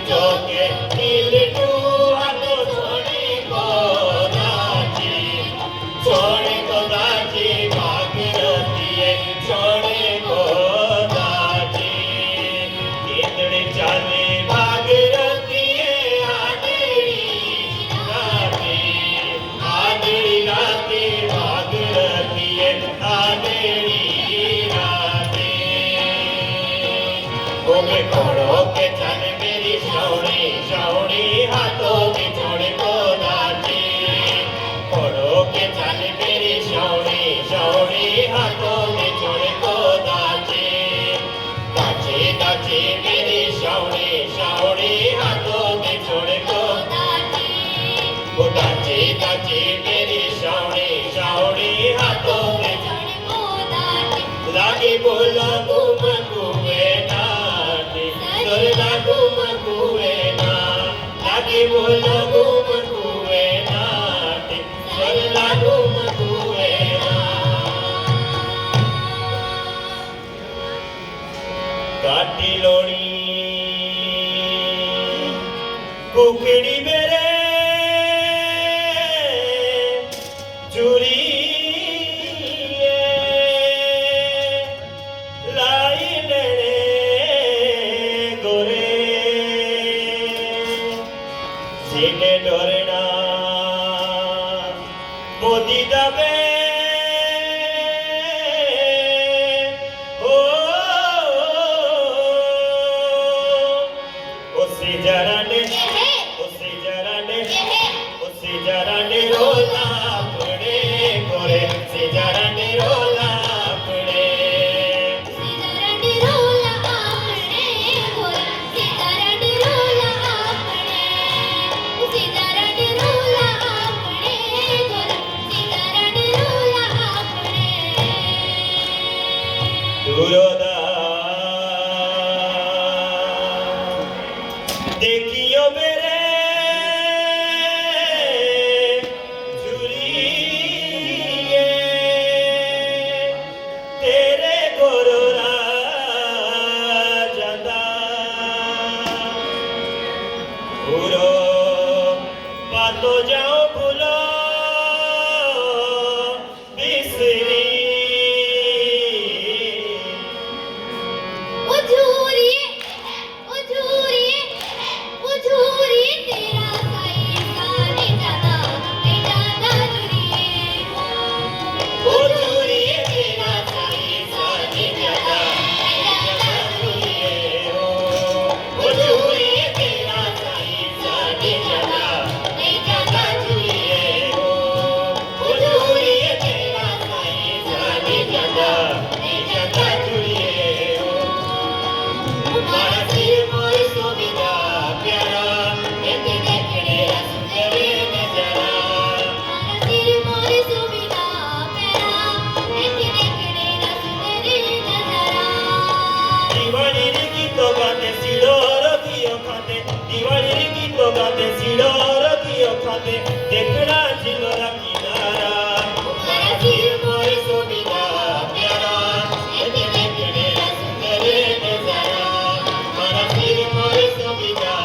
चौके नीलटू हाथो छोड़े को दाची भागीरथीए छोड़े को दाची केतड़े चाले भागीरथीए आदड़ी राते भागीरथीए आदड़ी राते ओमे कोड़ो के चले मेरी शौड़ी शौड़ी हाथों के छोड़े को दाची कोड़ो के चले मेरी शौड़ी शौड़ी हाथों के छोड़े को दाची दाची दाची मेरी शौड़ी शौड़ी हाथों के छोड़े को दाची दाची मेरी शौड़ी शौड़ी हाथों के छोड़े को दाची लागी बोलो घूम कुए नाटी सोरना घूम कुए ना लागी बोलो घूम कुए नाटी सोरना घूम कुए ना काटी लोणी कुकड़ी मेरे चूरी लाई लेने गोरे सीने डोरना मोदी दबे जराने रोला पड़े गोरे से जराने रोला पड़े जराने रोला पड़े गोरे से जराने रोला पड़े जराने रोला पड़े गोरे से जराने रोला पड़े दूरोदा देखियो मेरे तो जाओ भूलो बिसरी ओ झूरिए तेरा साई साने जाना झूरिए ओ झूरिए तेरा साई साने जाना झूरिए ओ झूरिए तेरा साई साने जाना देखना जिलोरा किनारा मारा सिर मोर सुविधा प्यारा एते देखने सुंदर नजारा मारा सिर मोर सुविधा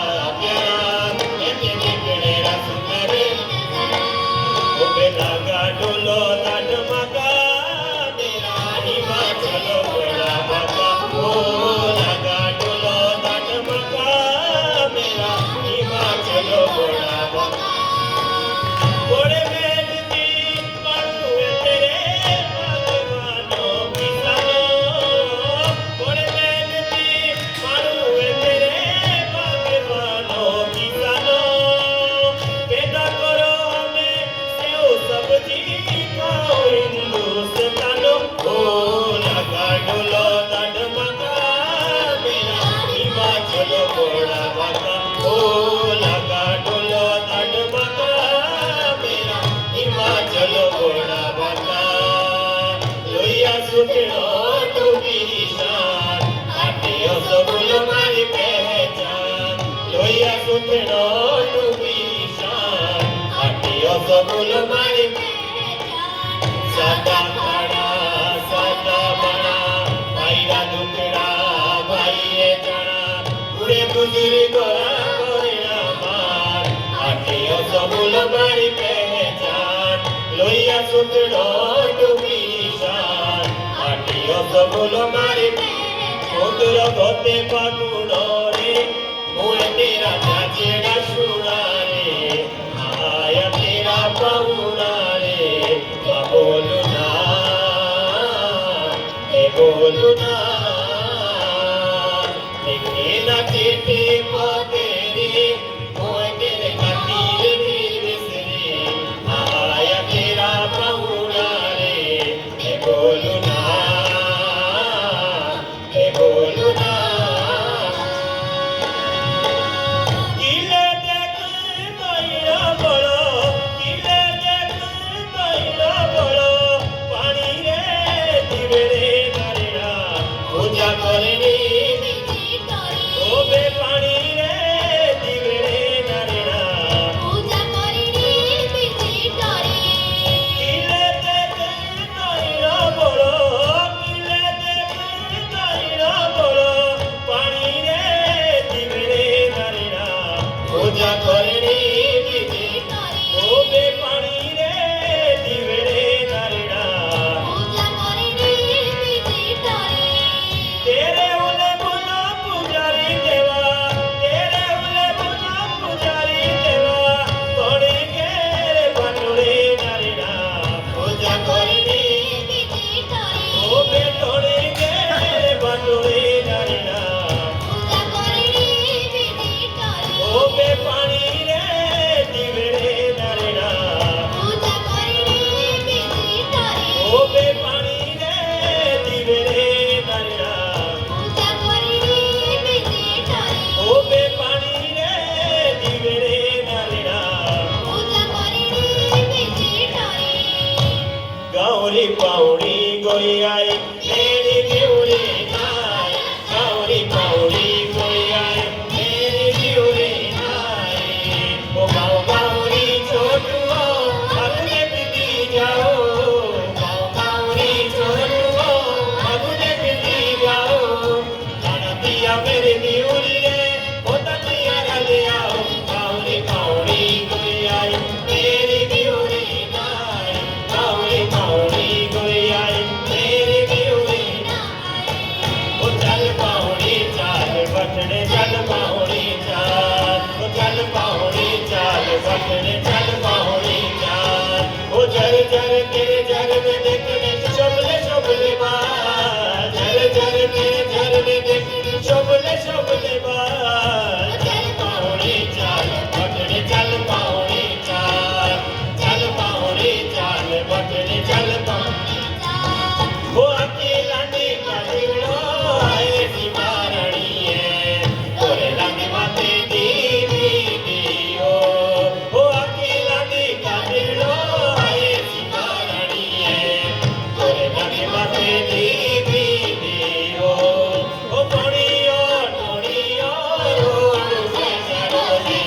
प्यारा एते देखने सुंदर नजारा ओ बेलागा डोलो लाड मगा तेरा हिमाचल बड़ा बाबा ओ लगा डोलो लाड मगा मेरा हिमाचल बड़ा बाबा बड़े मेहनती मानुए तेरे भगवानों किसानो बड़े मेहनती मानुए तेरे भगवानों किसानो पैदा करो हमें सेव सब्जी खाओ हिंदुस्तानो ओ लगा डोलो लाड मगा मेरा हिमाचल बड़ा बाबा ओ लगा डोलो लाड मगा हिमाचल बड़ा बाबा लोहिया सुटनो टूबी निशान आटियो सबुल मारी पहचान लोहिया सुटनो टूबी निशान आटियो सबुल मारी पहचान सादा बड़ा भाईरा दुकड़ा भाई ये जाना बुढ़े बुजुर्ग મારી પહેચાન લોહિયા સુતડો ટૂંકી શાન આટીઓ તો ભૂલો મારી ઉતરો ગોતે પાકુડો રે મુએ તેરા ચાચેડા સુણા રે આયા તેરા પૌણા રે બોલું ના એ બોલું ના लिखे ना चिट्ठी तेरी मोए तेरे खातिर दिल बिसरे आया तेरा पहुना रे ए बोलू ना ए बोलू ना किले देख तैरा बड़ो किले देख तैरा बड़ो पानी रे दिवे रे नारेड़ा पूजा करनी બીજી તારી ઓબે પાણી રે દીવડે નરડા પૂજા કરીની બીજી તારી કિલે તે તાઈરા બોલો કિલે તે તાઈરા બોલો પાણી રે દીવડે નરડા પૂજા કરણી બીજી તારી ઓબે પાણી રે દીવડે નરડા પૂજા કરીની બીજી તારી तेरे उले बोलो पुजारी देवा तेरे उले बोलो पुजारी देवा तोड़ी के रे बटुड़े नरड़ा पूजा करनी બીજી તારી ओ बे तोड़ी के रे बटुड़े नरड़ा પૂજા કરીની બીજી તારી ओ बे पानी रे दिवड़े नरड़ा પૂજા કરીની બીજી તારી ओ बे पानी रे दिवड़े नरड़ा પૂજા કરીની બીજી તારી ओ बे पानी रे दिवड़े नरड़ा પૂજા કરીની બીજી તારી गौरी पाउड़ी गोई आई मेरी बिउरी नाई गौरी पाउड़ी गोई आई मेरी बिउरी नाई ओ गाँव गौरी छोटुओ अगने पिटी जाओ गाँव गौरी छोटुओ अगने पिटी जाओ तानतिया मेरी बिउरी रे ओ ततिया रले आओ गौरी पाउड़ी गोई आई मेरी बिउरी नाई गौरी पाउड़ी गोई आई मेरी बिउरी ओ चल पाउड़ी चाल बटने चल पाउड़ी चाल ओ चल पाउड़ी चाल बटने चल पाउड़ी चाल ओ जर जर तेरे जर में देखने शोभले बाल जर जर तेरे जर में देखने शोभले बाल चल पाउड़ी चाल बटने चल पाउड़ी चाल चल पाउड़ी चाल बटने चल पाउड़ी वो अकेला ने कहिड़ो आए सी मारणी है तोरे रंग माते दीवी दियो वो अकेला ने कहिड़ो आए सी मारणी है तोरे रंग माते दीवी दियो ओ टोणियो रोड से सरोजे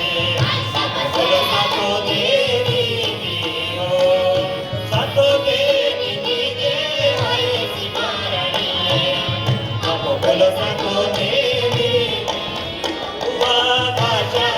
बोलो सातो देवी दियो सातो देवी दे आए सी मारणी है आप बोलो सातो देवी वा भाषा